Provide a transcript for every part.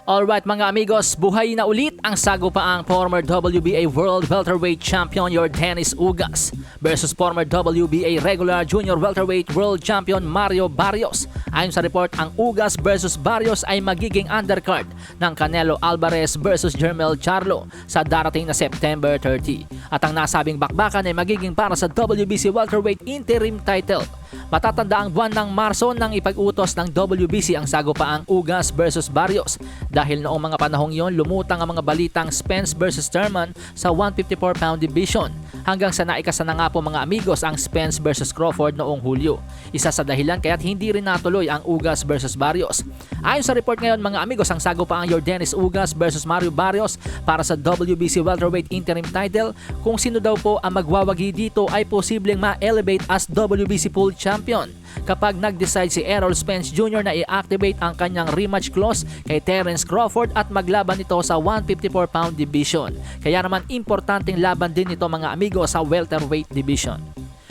Alright mga amigos, buhay na ulit ang sagupaang former WBA World Welterweight Champion Yordenis Ugas versus former WBA Regular Junior Welterweight World Champion Mario Barrios. Ayon sa report, ang Ugas versus Barrios ay magiging undercard ng Canelo Alvarez versus Jermell Charlo sa darating na September 30. At ang nasabing bakbakan ay magiging para sa WBC Welterweight Interim title. Matatanda ang buwan ng Marso nang ipag-utos ng WBC ang sagupaang Ugas versus Barrios dahil noong mga panahong iyon lumutang ang mga balitang Spence versus Thurman sa 154-pound division hanggang sa naikasa na nga po mga amigos ang Spence versus Crawford noong Hulyo. Isa sa dahilan kaya't hindi rin natuloy ang Ugas versus Barrios. Ayon sa report ngayon mga amigos, ang sagupaang Yordenis Ugas versus Mario Barrios para sa WBC Welterweight Interim title, kung sino daw po ang magwawagi dito ay posibleng ma-elevate as WBC Full Champion kapag nag-decide si Errol Spence Jr. na i-activate ang kanyang rematch clause kay Terence Crawford at maglaban ito sa 154-pound division. Kaya naman importanteng laban din ito mga amigo sa welterweight division.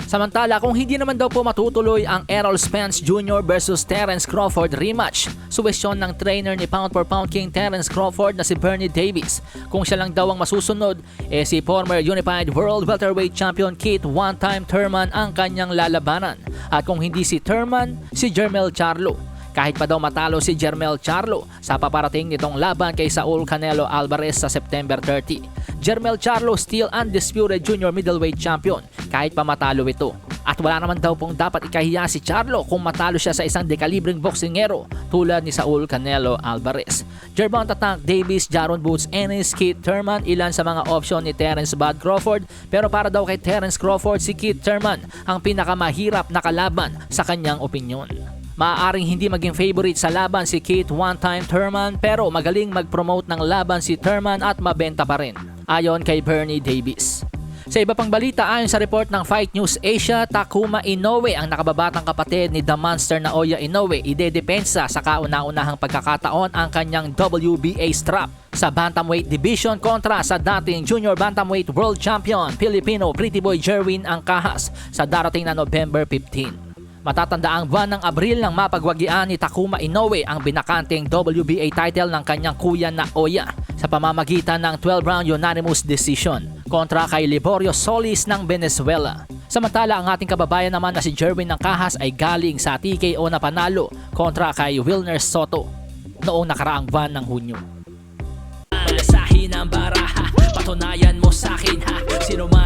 Samantala, kung hindi naman daw po matutuloy ang Errol Spence Jr. versus Terence Crawford rematch, suwestyon ng trainer ni Pound for Pound King Terence Crawford na si Bernie Davis. Kung siya lang daw ang masusunod, si former Unified World Welterweight Champion Keith "One-Time" Thurman ang kanyang lalabanan. At kung hindi si Thurman, si Jermell Charlo. Kahit pa daw matalo si Jermell Charlo sa paparating nitong laban kay Saul Canelo Alvarez sa September 30. Jermell Charlo still undisputed junior middleweight champion kahit pa matalo ito. At wala naman daw pong dapat ikahiya si Charlo kung matalo siya sa isang dekalibreng boksingero tulad ni Saul Canelo Alvarez. Gervonta Tank Davis, Jaron Boots Ennis, Keith Thurman, ilan sa mga opsyon ni Terence Bud Crawford, pero para daw kay Terence Crawford, si Keith Thurman ang pinakamahirap na kalaban sa kanyang opinyon. Maaaring hindi maging favorite sa laban si Keith "One-Time" Thurman, pero magaling mag-promote ng laban si Thurman at mabenta pa rin, ayon kay Bernie Davis. Sa iba pang balita, ayon sa report ng Fight News Asia, Takuma Inoue, ang nakababatang kapatid ni The Monster Naoya Inoue, idedepensa sa kauna-unahang pagkakataon ang kanyang WBA strap sa bantamweight division kontra sa dating junior bantamweight world champion Filipino Pretty Boy Jerwin Angcahas sa darating na November 15. Matatanda ang buwan ng Abril nang mapagwagian ni Takuma Inoue ang binakanting WBA title ng kanyang kuya Naoya sa pamamagitan ng 12-round unanimous decision kontra kay Liborio Solis ng Venezuela. Samantala, ang ating kababayan naman na si Jerwin Angcahas ay galing sa TKO na panalo kontra kay Wilner Soto noong nakaraang buwan ng Hunyo. Sa hinang baraha, patunayan mo sa akin ha, sino man